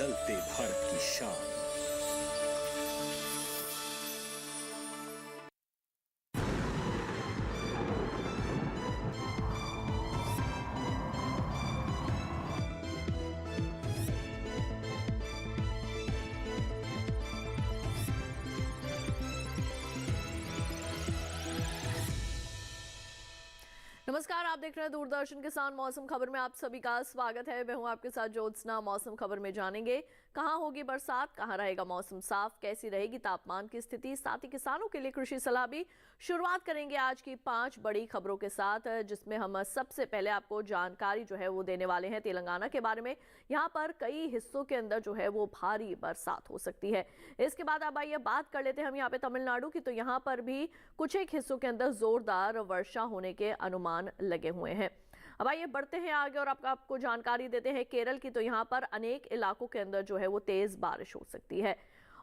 बदलते भारत की शान। नमस्कार, आप देख रहे हैं दूरदर्शन किसान मौसम खबर में आप सभी का स्वागत है। मैं हूं आपके साथ ज्योत्सना। मौसम खबर में जानेंगे कहां होगी बरसात, कहां रहेगा मौसम साफ, कैसी रहेगी तापमान की स्थिति, साथ ही किसानों के लिए कृषि सलाह भी। शुरुआत करेंगे आज की 5 बड़ी खबरों के साथ, जिसमें हम सबसे पहले आपको जानकारी जो है वो देने वाले हैं तेलंगाना के बारे में। यहाँ पर कई हिस्सों के अंदर जो है वो भारी बरसात हो सकती है। इसके बाद अब आइए बात कर लेते हैं हम यहाँ पे तमिलनाडु की। तो यहाँ पर भी कुछ एक हिस्सों के अंदर जोरदार वर्षा होने के अनुमान लगे हुए हैं। अब आइए बढ़ते हैं आगे और आपको जानकारी देते हैं केरल की। तो यहाँ पर अनेक इलाकों के अंदर जो है वो तेज बारिश हो सकती है।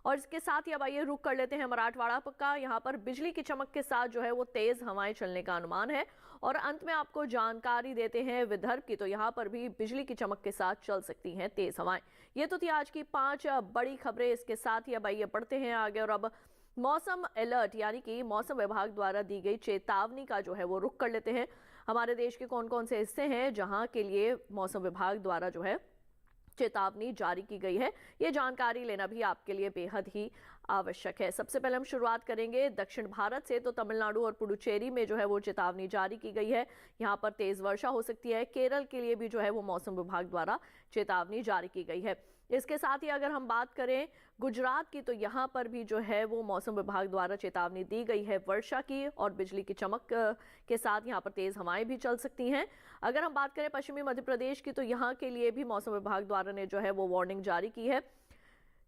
और इसके साथ ही अब आइए रुक कर लेते हैं मराठवाड़ा का। यहाँ पर बिजली की चमक के साथ जो है वो तेज हवाएं चलने का अनुमान है। और अंत में आपको जानकारी देते हैं विदर्भ की। तो यहाँ पर भी बिजली की चमक के साथ चल सकती हैं तेज हवाएं। ये तो थी आज की 5 बड़ी खबरें। इसके साथ ही अब आइए बढ़ते हैं आगे और अब मौसम अलर्ट यानी कि मौसम विभाग द्वारा दी गई चेतावनी का जो है वो रुख कर लेते हैं। हमारे देश के कौन कौन से हिस्से हैं जहां के लिए मौसम विभाग द्वारा जो है चेतावनी जारी की गई है, ये जानकारी लेना भी आपके लिए बेहद ही आवश्यक है। सबसे पहले हम शुरुआत करेंगे दक्षिण भारत से। तो तमिलनाडु और पुडुचेरी में जो है वो चेतावनी जारी की गई है। यहाँ पर तेज वर्षा हो सकती है। केरल के लिए भी जो है वो मौसम विभाग द्वारा चेतावनी जारी की गई है। इसके साथ ही अगर हम बात करें गुजरात की, तो यहाँ पर भी जो है वो मौसम विभाग द्वारा चेतावनी दी गई है वर्षा की और बिजली की चमक के साथ यहाँ पर तेज हवाएं भी चल सकती हैं। अगर हम बात करें पश्चिमी मध्य प्रदेश की, तो यहाँ के लिए भी मौसम विभाग द्वारा ने जो है वो वार्निंग जारी की है।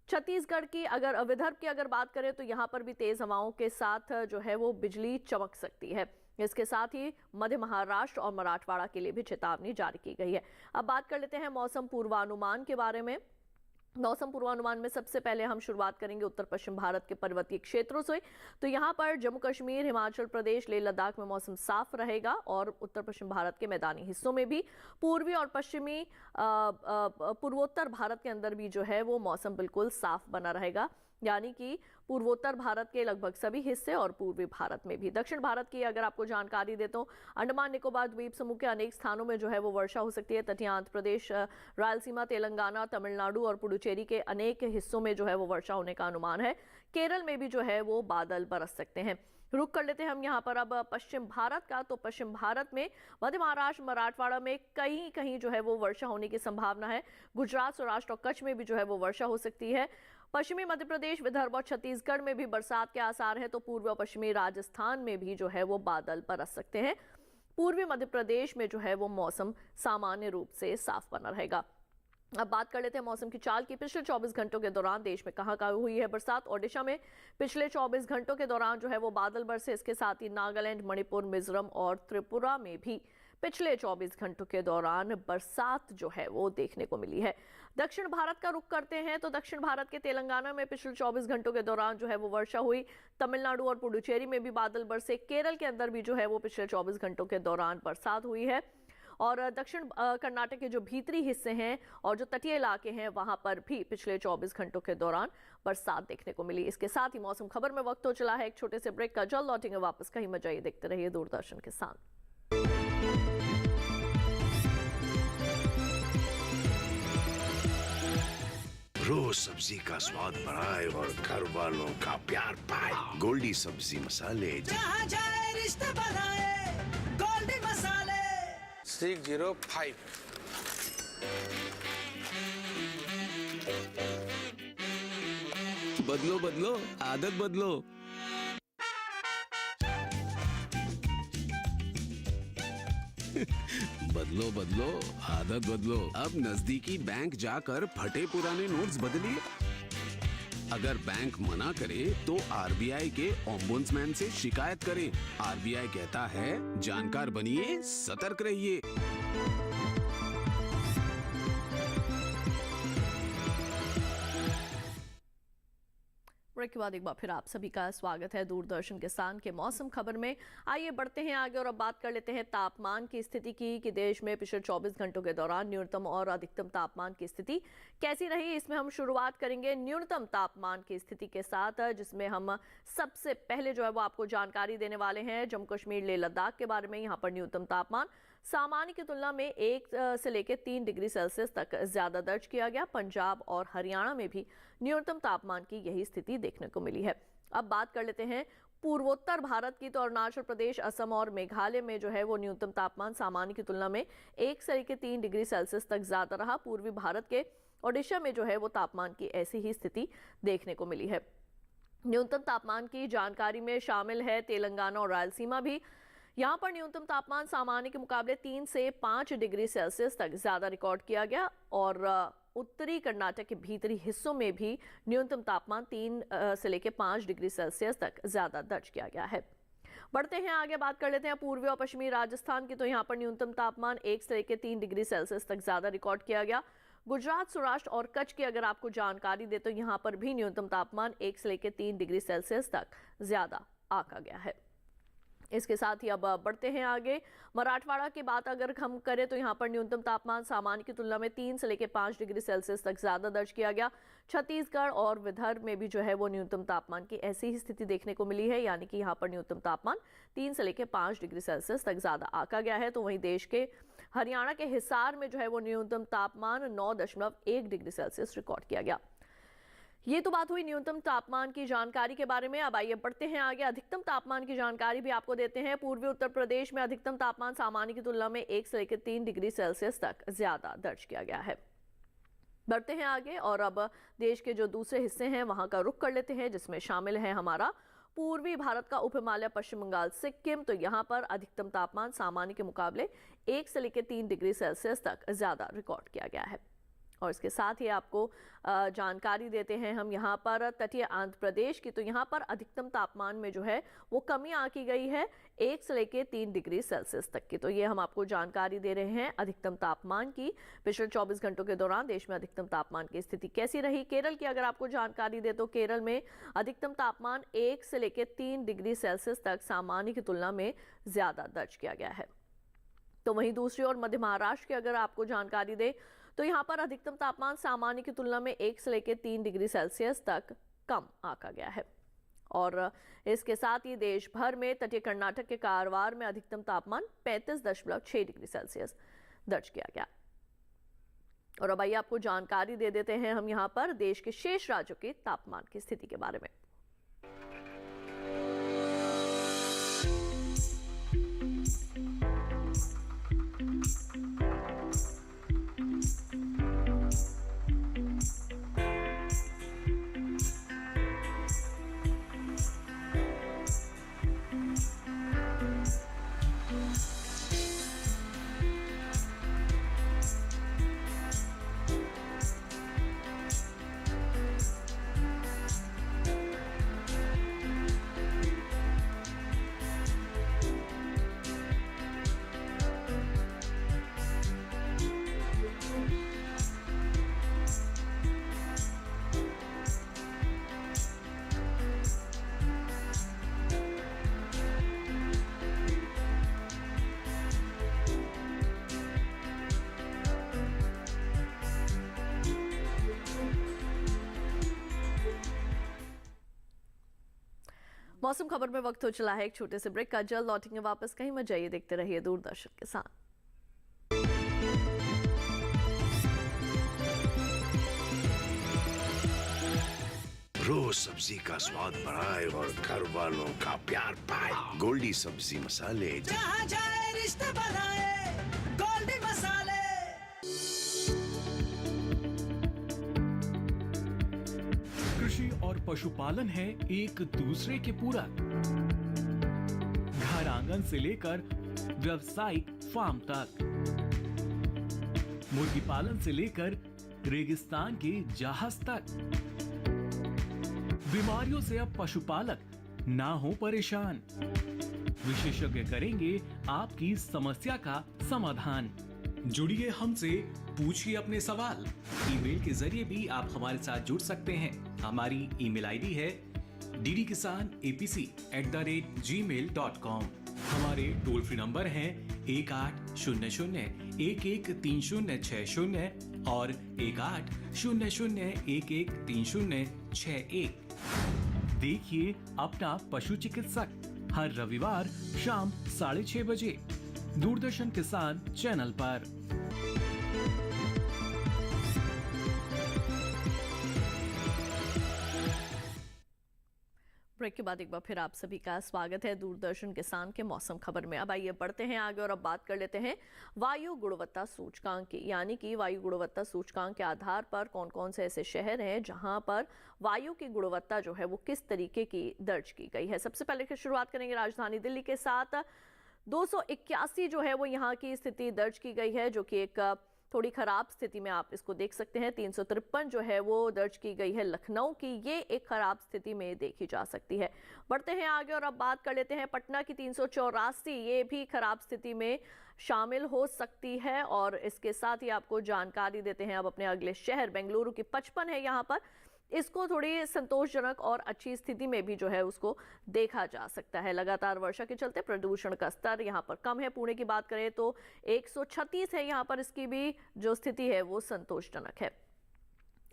छत्तीसगढ़ की अगर विदर्भ की अगर बात करें तो यहाँ पर भी तेज हवाओं के साथ जो है वो बिजली चमक सकती है। इसके साथ ही मध्य महाराष्ट्र और मराठवाड़ा के लिए भी चेतावनी जारी की गई है। अब बात कर लेते हैं मौसम पूर्वानुमान के बारे में। मौसम पूर्वानुमान में सबसे पहले हम शुरुआत करेंगे उत्तर पश्चिम भारत के पर्वतीय क्षेत्रों से। तो यहाँ पर जम्मू कश्मीर, हिमाचल प्रदेश, लेह लद्दाख में मौसम साफ रहेगा और उत्तर पश्चिम भारत के मैदानी हिस्सों में भी, पूर्वी और पश्चिमी पूर्वोत्तर भारत के अंदर भी जो है वो मौसम बिल्कुल साफ बना रहेगा। यानी कि पूर्वोत्तर भारत के लगभग सभी हिस्से और पूर्वी भारत में भी। दक्षिण भारत की अगर आपको जानकारी देता हूँ, अंडमान निकोबार द्वीप समूह के अनेक स्थानों में जो है वो वर्षा हो सकती है। तटीय आंध्र प्रदेश, रायलसीमा, तेलंगाना, तमिलनाडु और पुडुचेरी के अनेक हिस्सों में जो है वो वर्षा होने का अनुमान है। केरल में भी जो है वो बादल बरस सकते हैं। रुक कर लेते हैं हम यहाँ पर अब पश्चिम भारत का। तो पश्चिम भारत में मध्य महाराष्ट्र, मराठवाड़ा में कहीं कहीं जो है वो वर्षा होने की संभावना है। गुजरात, सौराष्ट्र और कच्छ में भी जो है वो वर्षा हो सकती है। पश्चिमी मध्य प्रदेश, विदर्भ और छत्तीसगढ़ में भी बरसात के आसार हैं। तो पूर्वी और पश्चिमी राजस्थान में भी जो है वो बादल बरस सकते हैं। पूर्वी मध्य प्रदेश में जो है वो मौसम सामान्य रूप से साफ बना रहेगा। अब बात कर लेते हैं मौसम की चाल की। पिछले 24 घंटों के दौरान देश में कहां कहां हुई है बरसात। ओडिशा में पिछले 24 घंटों के दौरान जो है वो बादल बरसे। इसके साथ ही नागालैंड, मणिपुर, मिजोरम और त्रिपुरा में भी पिछले 24 घंटों के दौरान बरसात जो है वो देखने को मिली है। दक्षिण भारत का रुख करते हैं। तो दक्षिण भारत के तेलंगाना में पिछले 24 घंटों के दौरान जो है वो वर्षा हुई। तमिलनाडु और पुडुचेरी में भी बादल बरसे। केरल के अंदर भी जो है वो पिछले 24 घंटों के दौरान बरसात हुई है। और दक्षिण कर्नाटक के जो भीतरी हिस्से हैं और जो तटीय इलाके हैं वहां पर भी पिछले 24 घंटों के दौरान बरसात देखने को मिली। इसके साथ ही मौसम खबर में वक्त हो चला है एक छोटे से ब्रेक का। जल्द लौटेंगे वापस, कहीं मत जाइए, देखते रहिए दूरदर्शन किसान। रोज सब्जी का स्वाद बढ़ाए और घर वालों का प्यार पाए। गोल्डी सब्जी मसाले, जहाँ जाए रिश्ते बढ़ाए, गोल्डी मसाले। 605। बदलो बदलो, आदत बदलो। बदलो बदलो, आदत बदलो। अब नजदीकी बैंक जाकर फटे पुराने नोट्स बदलिए। अगर बैंक मना करे तो आरबीआई के ओम्बुड्समैन से शिकायत करें। आरबीआई कहता है जानकार बनिए, सतर्क रहिए। ब्रेक के बाद एक बार फिर आप सभी का स्वागत है दूरदर्शन किसान के मौसम खबर में। आइए बढ़ते हैं आगे और अब बात कर लेते हैं तापमान की स्थिति की कि देश में पिछले 24 घंटों के दौरान न्यूनतम और अधिकतम तापमान की स्थिति कैसी रही। इसमें हम शुरुआत करेंगे न्यूनतम तापमान की स्थिति के साथ, जिसमें हम सबसे पहले जो है वो आपको जानकारी देने वाले हैं जम्मू कश्मीर लेह लद्दाख के बारे में। यहाँ पर न्यूनतम तापमान सामान्य की तुलना में 1 से लेकर 3 डिग्री सेल्सियस तक ज्यादा दर्ज किया गया। पंजाब और हरियाणा में भी न्यूनतम तापमान की यही स्थिति देखने को मिली है। अब बात कर लेते हैं पूर्वोत्तर भारत की, तो अरुणाचल प्रदेश, असम और मेघालय में जो है वो न्यूनतम तापमान सामान्य की तुलना में 1 से लेकर 3 डिग्री सेल्सियस तक ज्यादा रहा। पूर्वी भारत के ओडिशा में जो है वो तापमान की ऐसी ही स्थिति देखने को मिली है। न्यूनतम तापमान की जानकारी में शामिल है तेलंगाना और रायलसीमा भी। यहाँ पर न्यूनतम तापमान सामान्य के मुकाबले 3 से 5 डिग्री सेल्सियस तक ज्यादा रिकॉर्ड किया गया और उत्तरी कर्नाटक के भीतरी हिस्सों में भी न्यूनतम तापमान 3 से लेकर 5 डिग्री सेल्सियस तक ज्यादा दर्ज किया गया है। बढ़ते हैं आगे, बात कर लेते हैं पूर्वी और पश्चिमी राजस्थान की, तो यहाँ पर न्यूनतम तापमान 1 से लेकर 3 डिग्री सेल्सियस तक ज्यादा रिकॉर्ड किया गया। गुजरात, सौराष्ट्र और कच्छ की अगर आपको जानकारी दे तो यहाँ पर भी न्यूनतम तापमान 1 से लेकर 3 डिग्री सेल्सियस तक ज्यादा आंका गया है। इसके साथ ही अब बढ़ते हैं आगे, मराठवाड़ा की बात अगर हम करें तो यहाँ पर न्यूनतम तापमान सामान्य की तुलना में 3 से लेकर 5 डिग्री सेल्सियस तक ज्यादा दर्ज किया गया। छत्तीसगढ़ और विदर्भ में भी जो है वो न्यूनतम तापमान की ऐसी ही स्थिति देखने को मिली है, यानी कि यहाँ पर न्यूनतम तापमान 3 से लेकर 5 डिग्री सेल्सियस तक ज्यादा आंका गया है। तो वहीं देश के हरियाणा के हिसार में जो है वो न्यूनतम तापमान 9.1 डिग्री सेल्सियस रिकॉर्ड किया गया। ये तो बात हुई न्यूनतम तापमान की जानकारी के बारे में। अब आइए बढ़ते हैं आगे, अधिकतम तापमान की जानकारी भी आपको देते हैं। पूर्वी उत्तर प्रदेश में अधिकतम तापमान सामान्य की तुलना में 1 से लेकर 3 डिग्री सेल्सियस तक ज्यादा दर्ज किया गया है। बढ़ते हैं आगे और अब देश के जो दूसरे हिस्से हैं वहां का रुख कर लेते हैं, जिसमें शामिल है हमारा पूर्वी भारत का उप हिमालय, पश्चिम बंगाल, सिक्किम। तो यहाँ पर अधिकतम तापमान सामान्य के मुकाबले 1 से लेकर 3 डिग्री सेल्सियस तक ज्यादा रिकॉर्ड किया गया है। और इसके साथ ही आपको जानकारी देते हैं हम यहाँ पर तटीय आंध्र प्रदेश की, तो यहाँ पर अधिकतम तापमान में जो है वो कमी आंकी गई है 1 से लेकर 3 डिग्री सेल्सियस तक की। तो ये हम आपको जानकारी दे रहे हैं अधिकतम तापमान की। पिछले 24 घंटों के दौरान देश में अधिकतम तापमान की स्थिति कैसी रही। केरल की अगर आपको जानकारी दे तो केरल में अधिकतम तापमान 1 से लेकर 3 डिग्री सेल्सियस तक सामान्य की तुलना में ज्यादा दर्ज किया गया है। तो वहीं दूसरी ओर मध्य महाराष्ट्र की अगर आपको जानकारी दे तो यहाँ पर अधिकतम तापमान सामान्य की तुलना में 1 से लेकर 3 डिग्री सेल्सियस तक कम आंका गया है। और इसके साथ ही देश भर में तटीय कर्नाटक के कारवार में अधिकतम तापमान 35.6 डिग्री सेल्सियस दर्ज किया गया। और अब आइए आपको जानकारी दे देते हैं हम यहाँ पर देश के शेष राज्यों के तापमान की स्थिति के बारे में। मौसम खबर में वक्त हो चला है एक छोटे से ब्रेक का। जल्द लौटेंगे वापस, कहीं मत जाइए, देखते रहिए दूरदर्शन किसान। रोज सब्जी का स्वाद बढ़ाए और घर वालों का प्यार पाए, गोल्डी सब्जी मसाले। जहाँ जाए रिश्ते बनाए गोल्डी मसाले। कृषि और पशुपालन है एक दूसरे के पूरक। घर आंगन से लेकर व्यावसायिक फार्म तक, मुर्गी पालन से लेकर रेगिस्तान के जहाज तक। बीमारियों से अब पशुपालक ना हो परेशान। विशेषज्ञ करेंगे आपकी समस्या का समाधान। जुड़िए हमसे, पूछिए अपने सवाल। ईमेल के जरिए भी आप हमारे साथ जुड़ सकते हैं। हमारी ईमेल आईडी है ddkisan@gmail.com। हमारे टोल फ्री नंबर हैं 1800-113060 और 1800-113061। देखिए अपना पशु चिकित्सक हर रविवार शाम 6:30 बजे दूरदर्शन किसान चैनल पर। ब्रेक के बाद एक बार फिर आप सभी का स्वागत है दूरदर्शन किसान के मौसम खबर में। अब आइए बढ़ते हैं आगे और अब बात कर लेते हैं वायु गुणवत्ता सूचकांक की, यानी कि वायु गुणवत्ता सूचकांक के आधार पर कौन कौन से ऐसे शहर हैं जहां पर वायु की गुणवत्ता जो है वो किस तरीके की दर्ज की गई है। सबसे पहले शुरुआत करेंगे राजधानी दिल्ली के साथ। 281 जो है वो यहाँ की स्थिति दर्ज की गई है, जो कि एक थोड़ी खराब स्थिति में आप इसको देख सकते हैं। 353 जो है वो दर्ज की गई है लखनऊ की, ये एक खराब स्थिति में देखी जा सकती है। बढ़ते हैं आगे और अब बात कर लेते हैं पटना की 384, ये भी खराब स्थिति में शामिल हो सकती है। और इसके साथ ही आपको जानकारी देते हैं अब अपने अगले शहर बेंगलुरु की 55 है यहाँ पर, इसको थोड़ी संतोषजनक और अच्छी स्थिति में भी जो है उसको देखा जा सकता है। लगातार वर्षा के चलते प्रदूषण का स्तर यहाँ पर कम है। पुणे की बात करें तो 136 है यहाँ पर, इसकी भी जो स्थिति है वो संतोषजनक है।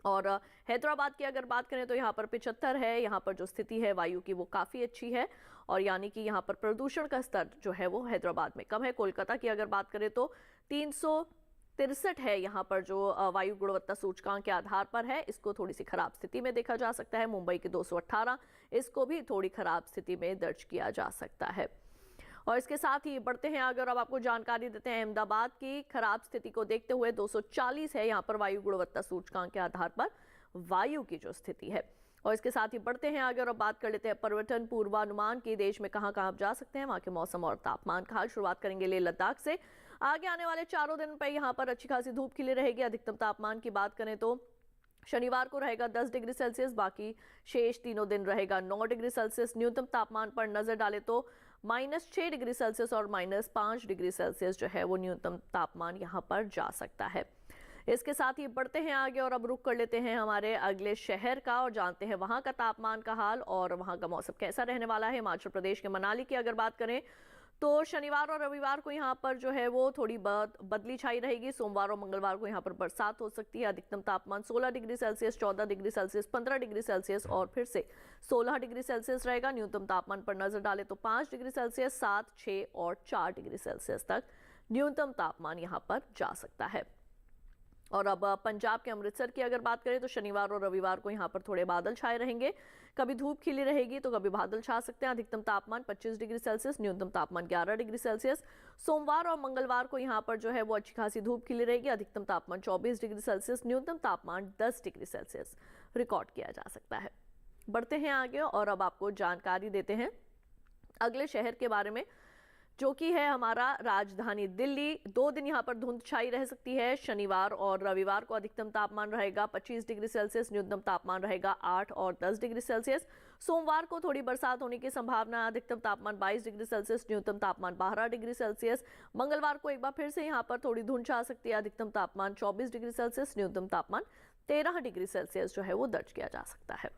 और हैदराबाद की अगर बात करें तो यहाँ पर 75 है, यहाँ पर जो स्थिति है वायु की वो काफ़ी अच्छी है, और यानी कि यहाँ पर प्रदूषण का स्तर जो है वो हैदराबाद में कम है। कोलकाता की अगर बात करें तो 363 है यहाँ पर, जो वायु गुणवत्ता सूचकांक के आधार पर है, इसको थोड़ी सी खराब स्थिति में देखा जा सकता है। मुंबई की 218, इसको भी थोड़ी खराब स्थिति में दर्ज किया जा सकता है। और इसके साथ ही बढ़ते हैं आगे और अब आपको जानकारी देते हैं अहमदाबाद की खराब स्थिति को देखते हुए 240 है यहाँ पर वायु गुणवत्ता सूचकांक के आधार पर वायु की जो स्थिति है। और इसके साथ ही बढ़ते हैं आगे और अब बात कर लेते हैं पर्यटन पूर्वानुमान की। देश में कहां कहां आप जा सकते हैं, वहां के मौसम और तापमान का हाल। शुरुआत करेंगे लेह लद्दाख से। आगे आने वाले 4 दिन पर यहाँ पर अच्छी खासी धूप खिली रहेगी। अधिकतम तापमान की बात करें तो शनिवार को रहेगा 10 डिग्री सेल्सियस, बाकी शेष तीनों दिन रहेगा 9 डिग्री सेल्सियस। न्यूनतम तापमान पर नजर डालें तो -6 डिग्री सेल्सियस और -5 डिग्री सेल्सियस जो है वो न्यूनतम तापमान यहाँ पर जा सकता है। इसके साथ ही बढ़ते हैं आगे और अब रुक कर लेते हैं हमारे अगले शहर का और जानते हैं वहां का तापमान का हाल और वहां का मौसम कैसा रहने वाला है। हिमाचल प्रदेश के मनाली की अगर बात करें तो शनिवार और रविवार को यहाँ पर जो है वो थोड़ी बदली छाई रहेगी। सोमवार और मंगलवार को यहाँ पर बरसात हो सकती है। अधिकतम तापमान 16 degree Celsius, 14 degree Celsius, 15 degree Celsius और फिर से 16 डिग्री सेल्सियस रहेगा। न्यूनतम तापमान पर नजर डालें तो 5 डिग्री सेल्सियस, 7, 6 और 4 डिग्री सेल्सियस तक न्यूनतम तापमान यहाँ पर जा सकता है। और अब पंजाब के अमृतसर की अगर बात करें तो शनिवार और रविवार को यहाँ पर थोड़े बादल छाए रहेंगे, कभी धूप खिली रहेगी तो कभी बादल छा सकते हैं। अधिकतम तापमान 25 डिग्री सेल्सियस, न्यूनतम तापमान 11 डिग्री सेल्सियस। सोमवार और मंगलवार को यहाँ पर जो है वो अच्छी खासी धूप खिली रहेगी। अधिकतम तापमान 24 डिग्री सेल्सियस, न्यूनतम तापमान 10 डिग्री सेल्सियस रिकॉर्ड किया जा सकता है। बढ़ते हैं आगे और अब आपको जानकारी देते हैं अगले शहर के बारे में, जो कि है हमारा राजधानी दिल्ली। 2 दिन यहाँ पर धुंध छाई रह सकती है। शनिवार और रविवार को अधिकतम तापमान रहेगा 25 डिग्री सेल्सियस, न्यूनतम तापमान रहेगा 8 और 10 डिग्री सेल्सियस। सोमवार को थोड़ी बरसात होने की संभावना, अधिकतम तापमान 22 डिग्री सेल्सियस, न्यूनतम तापमान 12 डिग्री सेल्सियस। मंगलवार को एक बार फिर से यहाँ पर थोड़ी धुंध छा सकती है। अधिकतम तापमान 24 डिग्री सेल्सियस, न्यूनतम तापमान 13 डिग्री सेल्सियस जो है वो दर्ज किया जा सकता है।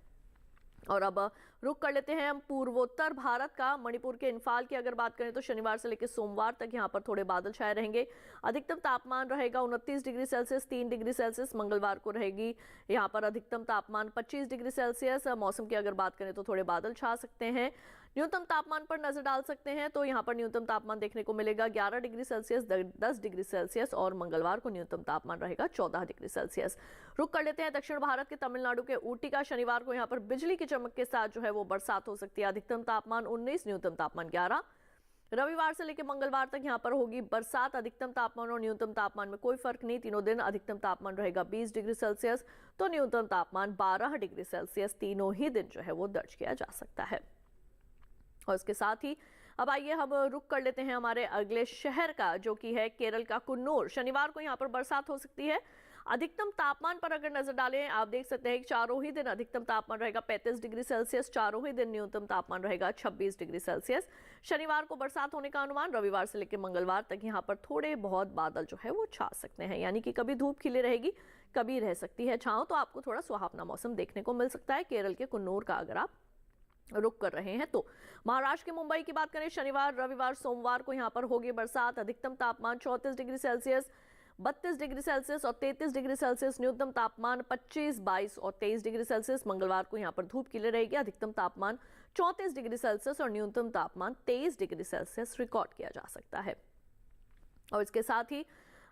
और अब रुक कर लेते हैं हम पूर्वोत्तर भारत का। मणिपुर के इंफाल की अगर बात करें तो शनिवार से लेकर सोमवार तक यहाँ पर थोड़े बादल छाए रहेंगे। अधिकतम तापमान रहेगा 29 डिग्री सेल्सियस, 3 डिग्री सेल्सियस। मंगलवार को रहेगी यहाँ पर अधिकतम तापमान 25 डिग्री सेल्सियस। मौसम की अगर बात करें तो थोड़े बादल छा सकते हैं। न्यूनतम तापमान पर नजर डाल सकते हैं तो यहाँ पर न्यूनतम तापमान देखने को मिलेगा 11 डिग्री सेल्सियस, 10 डिग्री सेल्सियस और मंगलवार को न्यूनतम तापमान रहेगा 14 डिग्री सेल्सियस। रुक कर लेते हैं दक्षिण भारत के तमिलनाडु के ऊटी का। शनिवार को यहाँ पर बिजली की चमक के साथ जो है वो बरसात हो सकती है। अधिकतम तापमान 19, न्यूनतम तापमान 11। रविवार से लेकर मंगलवार तक यहाँ पर होगी बरसात। अधिकतम तापमान और न्यूनतम तापमान में कोई फर्क नहीं। तीनों दिन अधिकतम तापमान रहेगा 20 डिग्री सेल्सियस तो न्यूनतम तापमान 12 डिग्री सेल्सियस तीनों ही दिन जो है वो दर्ज किया जा सकता है। और इसके साथ ही अब आइए हम रुक कर लेते हैं हमारे अगले शहर का, जो कि है केरल का कुन्नूर। शनिवार को यहाँ पर बरसात हो सकती है। अधिकतम तापमान पर अगर नजर डालें आप देख सकते हैं कि चारों ही दिन अधिकतम तापमान रहेगा 35 डिग्री सेल्सियस, चारों ही दिन न्यूनतम तापमान रहेगा 26 डिग्री सेल्सियस। शनिवार को बरसात होने का अनुमान। रविवार से लेकर मंगलवार तक यहाँ पर थोड़े बहुत बादल जो है वो छा सकते हैं, यानी कि कभी धूप खिली रहेगी, कभी रह सकती है छांव, तो आपको थोड़ा सुहावना मौसम देखने को मिल सकता है केरल के कुन्नूर का अगर आप रुक कर रहे हैं। तो महाराष्ट्र के मुंबई की बात करें, शनिवार, रविवार, सोमवार को यहाँ पर होगी बरसात। अधिकतम तापमान 34 डिग्री सेल्सियस, 32 डिग्री सेल्सियस और 33 डिग्री सेल्सियस। न्यूनतम तापमान 25, 22 और 23 डिग्री सेल्सियस। मंगलवार को यहाँ पर धूप खिली रहेगी। अधिकतम तापमान 34 डिग्री सेल्सियस और न्यूनतम तापमान 23 डिग्री सेल्सियस रिकॉर्ड किया जा सकता है। और इसके साथ ही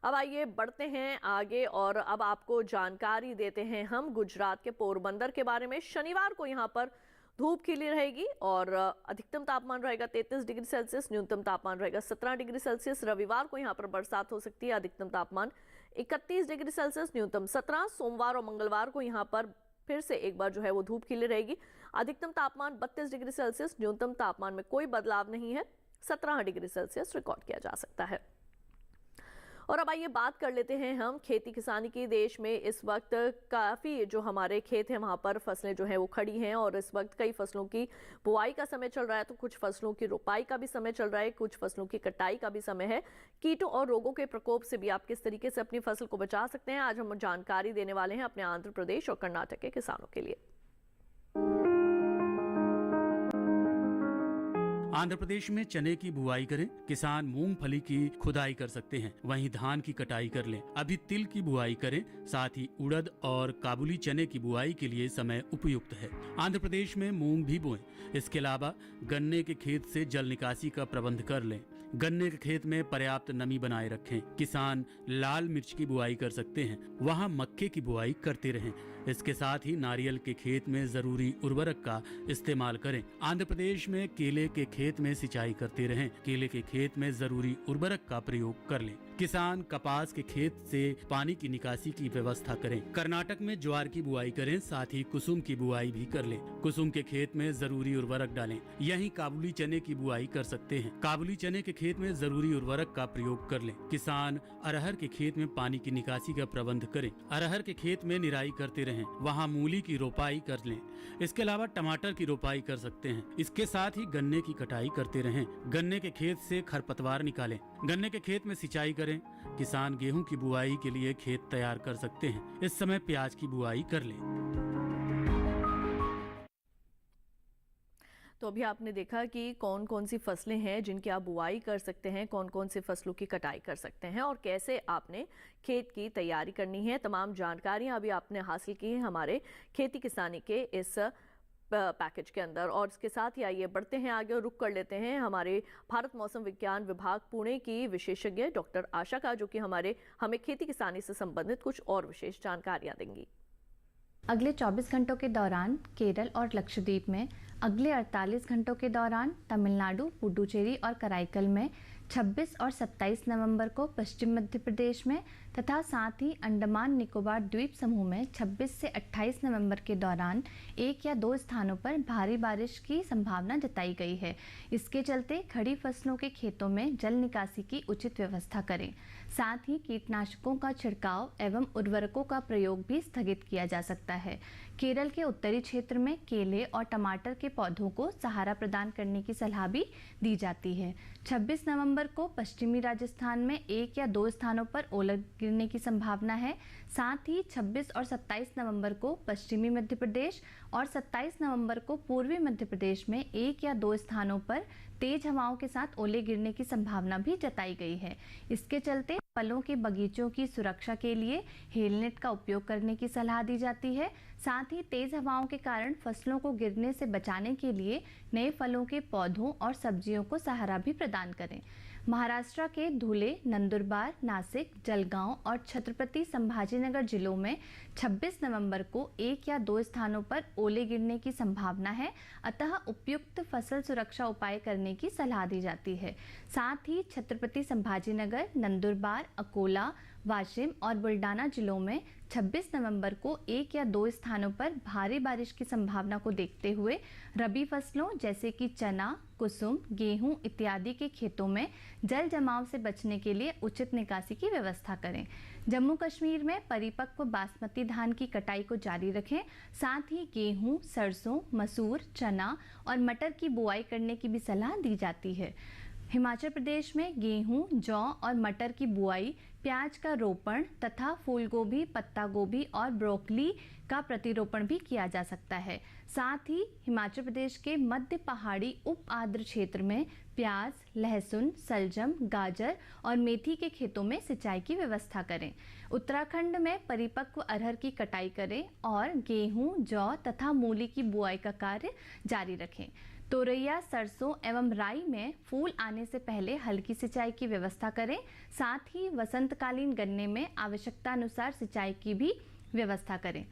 अब आइए बढ़ते हैं आगे और अब आपको जानकारी देते हैं हम गुजरात के पोरबंदर के बारे में। शनिवार को यहाँ पर धूप खिली रहेगी और अधिकतम तापमान रहेगा 33 डिग्री सेल्सियस, न्यूनतम तापमान रहेगा 17 डिग्री सेल्सियस। रविवार को यहाँ पर बरसात हो सकती है। अधिकतम तापमान 31 डिग्री सेल्सियस, न्यूनतम 17। सोमवार और मंगलवार को यहाँ पर फिर से एक बार जो है वो धूप खिली रहेगी। अधिकतम तापमान 32 डिग्री सेल्सियस, न्यूनतम तापमान में कोई बदलाव नहीं है, 17 डिग्री सेल्सियस रिकॉर्ड किया जा सकता है। और अब आइए बात कर लेते हैं हम खेती किसानी की। देश में इस वक्त काफ़ी जो हमारे खेत हैं वहाँ पर फसलें जो हैं वो खड़ी हैं और इस वक्त कई फसलों की बुआई का समय चल रहा है, तो कुछ फसलों की रोपाई का भी समय चल रहा है, कुछ फसलों की कटाई का भी समय है। कीटों और रोगों के प्रकोप से भी आप किस तरीके से अपनी फसल को बचा सकते हैं, आज हम जानकारी देने वाले हैं अपने आंध्र प्रदेश और कर्नाटक के किसानों के लिए। आंध्र प्रदेश में चने की बुआई करें, किसान मूंगफली की खुदाई कर सकते हैं, वहीं धान की कटाई कर लें। अभी तिल की बुआई करें, साथ ही उड़द और काबुली चने की बुआई के लिए समय उपयुक्त है। आंध्र प्रदेश में मूंग भी बोएं। इसके अलावा गन्ने के खेत से जल निकासी का प्रबंध कर लें। गन्ने के खेत में पर्याप्त नमी बनाए रखें। किसान लाल मिर्च की बुआई कर सकते हैं, वहां मक्के की बुआई करते रहें। इसके साथ ही नारियल के खेत में जरूरी उर्वरक का इस्तेमाल करें। आंध्र प्रदेश में केले के खेत में सिंचाई करते रहें। केले के खेत में जरूरी उर्वरक का प्रयोग कर लें। किसान कपास के खेत से पानी की निकासी की व्यवस्था करें। कर्नाटक में ज्वार की बुआई करें, साथ ही कुसुम की बुआई भी कर लें। कुसुम के खेत में जरूरी उर्वरक डालें। यहीं काबुली चने की बुआई कर सकते हैं। काबुली चने के खेत में जरूरी उर्वरक का प्रयोग कर लें। किसान अरहर के खेत में पानी की निकासी का प्रबंध करें। अरहर के खेत में निराई करते रहें, वहाँ मूली की रोपाई कर लें। इसके अलावा टमाटर की रोपाई कर सकते हैं। इसके साथ ही गन्ने की कटाई करते रहें। गन्ने के खेत से खरपतवार निकालें। गन्ने के खेत में सिंचाई करें। किसान गेहूं की बुआई के लिए खेत तैयार कर सकते हैं। इस समय प्याज की बुआई कर लें। तो अभी आपने देखा कि कौन कौन सी फसलें हैं जिनकी आप बुआई कर सकते हैं, कौन कौन सी फसलों की कटाई कर सकते हैं और कैसे आपने खेत की तैयारी करनी है। तमाम जानकारियां अभी आपने हासिल की हैं हमारे खेती किसानी के इस पैकेज के अंदर। और इसके साथ ही आइए बढ़ते हैं आगे और रुक कर लेते हैं हमारे भारत मौसम विज्ञान विभाग पुणे की विशेषज्ञ डॉक्टर आशा का, जो कि हमें खेती किसानी से संबंधित कुछ और विशेष जानकारियां देंगी। अगले 24 घंटों के दौरान केरल और लक्षद्वीप में, अगले 48 घंटों के दौरान तमिलनाडु, पुडुचेरी और कराईकल में, 26 और 27 नवंबर को पश्चिम मध्य प्रदेश में तथा साथ ही अंडमान निकोबार द्वीप समूह में 26 से 28 नवंबर के दौरान 1 या 2 स्थानों पर भारी बारिश की संभावना जताई गई है। इसके चलते खड़ी फसलों के खेतों में जल निकासी की उचित व्यवस्था करें। साथ ही कीटनाशकों का छिड़काव एवं उर्वरकों का प्रयोग भी स्थगित किया जा सकता है। केरल के उत्तरी क्षेत्र में केले और टमाटर के पौधों को सहारा प्रदान करने की सलाह भी दी जाती है। 26 नवंबर को पश्चिमी राजस्थान में 1 या 2 स्थानों पर ओले गिरने की संभावना है। साथ ही 26 और 27 नवंबर को पश्चिमी मध्य प्रदेश और 27 नवंबर को पूर्वी मध्य प्रदेश में 1 या 2 स्थानों पर तेज हवाओं के साथ ओले गिरने की संभावना भी जताई गई है। इसके चलते फलों के बगीचों की सुरक्षा के लिए हेलनेट का उपयोग करने की सलाह दी जाती है। साथ ही तेज हवाओं के कारण फसलों को गिरने से बचाने के लिए नए फलों के पौधों और सब्जियों को सहारा भी प्रदान करें। महाराष्ट्र के धुले, नंदुरबार, नासिक, जलगांव और छत्रपति संभाजीनगर जिलों में 26 नवंबर को 1 या 2 स्थानों पर ओले गिरने की संभावना है, अतः उपयुक्त फसल सुरक्षा उपाय करने की सलाह दी जाती है। साथ ही छत्रपति संभाजीनगर, नंदुरबार, अकोला, वाशिम और बुल्डाना जिलों में 26 नवंबर को 1 या 2 स्थानों पर भारी बारिश की संभावना को देखते हुए रबी फसलों जैसे कि चना, कुसुम, गेहूं इत्यादि के खेतों में जल जमाव से बचने के लिए उचित निकासी की व्यवस्था करें। जम्मू कश्मीर में परिपक्व बासमती धान की कटाई को जारी रखें। साथ ही गेहूं, सरसों, मसूर, चना और मटर की बुआई करने की भी सलाह दी जाती है। हिमाचल प्रदेश में गेहूं, जौ और मटर की बुआई, प्याज का रोपण तथा फूलगोभी, पत्ता गोभी और ब्रोकली का प्रतिरोपण भी किया जा सकता है। साथ ही हिमाचल प्रदेश के मध्य पहाड़ी उप आर्द्र क्षेत्र में प्याज, लहसुन, सलजम, गाजर और मेथी के खेतों में सिंचाई की व्यवस्था करें। उत्तराखंड में परिपक्व अरहर की कटाई करें और गेहूं, जौ तथा मूली की बुआई का कार्य जारी रखें। तोरैया, सरसों एवं राई में फूल आने से पहले हल्की सिंचाई की व्यवस्था करें। साथ ही वसंतकालीन गन्ने में आवश्यकता अनुसार सिंचाई की भी व्यवस्था करें।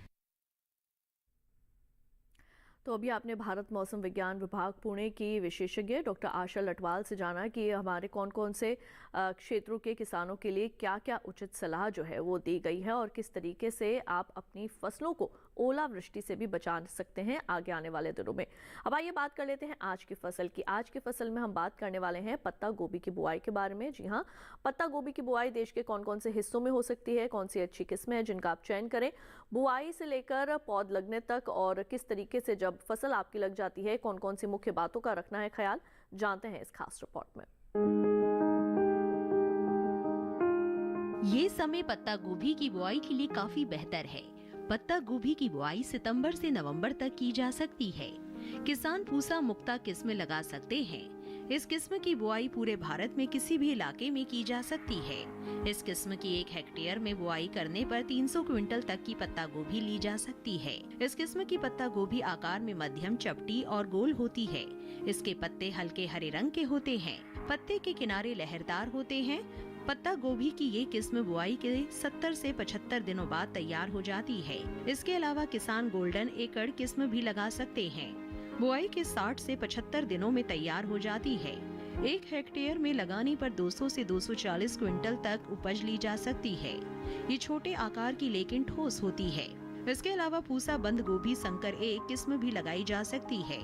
तो अभी आपने भारत मौसम विज्ञान विभाग पुणे की विशेषज्ञ डॉक्टर आशा लटवाल से जाना कि हमारे कौन कौन से क्षेत्रों के किसानों के लिए क्या क्या उचित सलाह जो है वो दी गई है और किस तरीके से आप अपनी फसलों को ओलावृष्टि से भी बचा सकते हैं आगे आने वाले दिनों में। अब आइए बात कर लेते हैं आज की फसल की। आज की फसल में हम बात करने वाले हैं पत्ता गोभी की बुआई के बारे में। जी हाँ, पत्ता गोभी की बुआई देश के कौन कौन से हिस्सों में हो सकती है, कौन सी अच्छी किस्में हैं जिनका आप चयन करें, बुआई से लेकर पौध लगने तक और किस तरीके से जब फसल आपकी लग जाती है कौन कौन सी मुख्य बातों का रखना है ख्याल, जानते हैं इस खास रिपोर्ट में। ये समय पत्ता गोभी की बुआई के लिए काफी बेहतर है। पत्ता गोभी की बुआई सितंबर से नवंबर तक की जा सकती है। किसान पूसा मुक्ता किस्म लगा सकते हैं। इस किस्म की बुआई पूरे भारत में किसी भी इलाके में की जा सकती है। इस किस्म की 1 हेक्टेयर में बुआई करने पर 300 क्विंटल तक की पत्ता गोभी ली जा सकती है। इस किस्म की पत्ता गोभी आकार में मध्यम, चपटी और गोल होती है। इसके पत्ते हल्के हरे रंग के होते हैं। पत्ते के किनारे लहरदार होते हैं। पत्ता गोभी की ये किस्म बुआई के 70 से 75 दिनों बाद तैयार हो जाती है। इसके अलावा किसान गोल्डन एकड़ किस्म भी लगा सकते हैं। बुआई के 60 से 75 दिनों में तैयार हो जाती है। 1 हेक्टेयर में लगाने पर 200 से 240 क्विंटल तक उपज ली जा सकती है। ये छोटे आकार की लेकिन ठोस होती है। इसके अलावा पूसा बंद गोभी संकर 1 किस्म भी लगाई जा सकती है।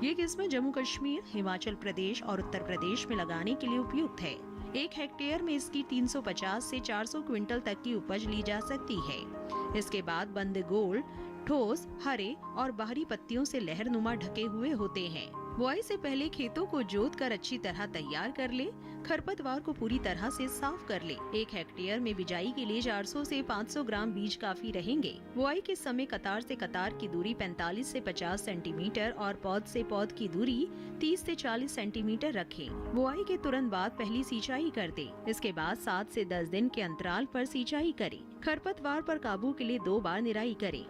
ये किस्म जम्मू कश्मीर, हिमाचल प्रदेश और उत्तर प्रदेश में लगाने के लिए उपयुक्त है। 1 हेक्टेयर में इसकी 350 से 400 क्विंटल तक की उपज ली जा सकती है। इसके बाद बंद गोल, ठोस, हरे और बाहरी पत्तियों से लहरनुमा ढके हुए होते हैं। बुआई से पहले खेतों को जोत कर अच्छी तरह तैयार कर ले। खरपतवार को पूरी तरह से साफ कर ले। 1 हेक्टेयर में बिजाई के लिए 400 से 500 ग्राम बीज काफी रहेंगे। बुआई के समय कतार से कतार की दूरी 45 से 50 सेंटीमीटर और पौध से पौध की दूरी 30 से 40 सेंटीमीटर रखें। बुआई के तुरंत बाद पहली सिंचाई कर दें। इसके बाद 7 से 10 दिन के अंतराल पर सिंचाई करें। खरपतवार पर काबू के लिए 2 बार निराई करें।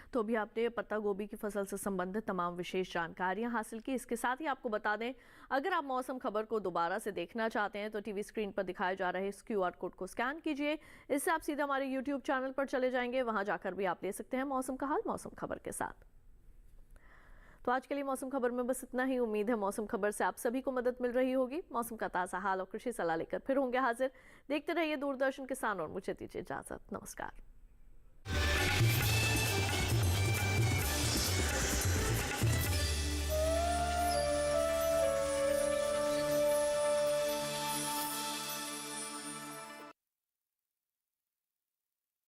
तो अभी आपने पत्ता गोभी की फसल से संबंधित तमाम विशेष जानकारियां हासिल की। इसके साथ ही आपको बता दें, अगर आप मौसम खबर को दोबारा से देखना चाहते हैं तो टीवी स्क्रीन पर दिखाए जा रहे इस QR कोड को स्कैन कीजिए। इससे आप सीधा हमारे YouTube चैनल पर चले जाएंगे। वहां जाकर भी आप ले सकते हैं मौसम का हाल मौसम खबर के साथ। तो आज के लिए मौसम खबर में बस इतना ही। उम्मीद है मौसम खबर से आप सभी को मदद मिल रही होगी। मौसम का ताज़ा हाल और कृषि सलाह लेकर फिर होंगे हाजिर। देखते रहिए दूरदर्शन किसान और मुझे दीजिए इजाजत। नमस्कार।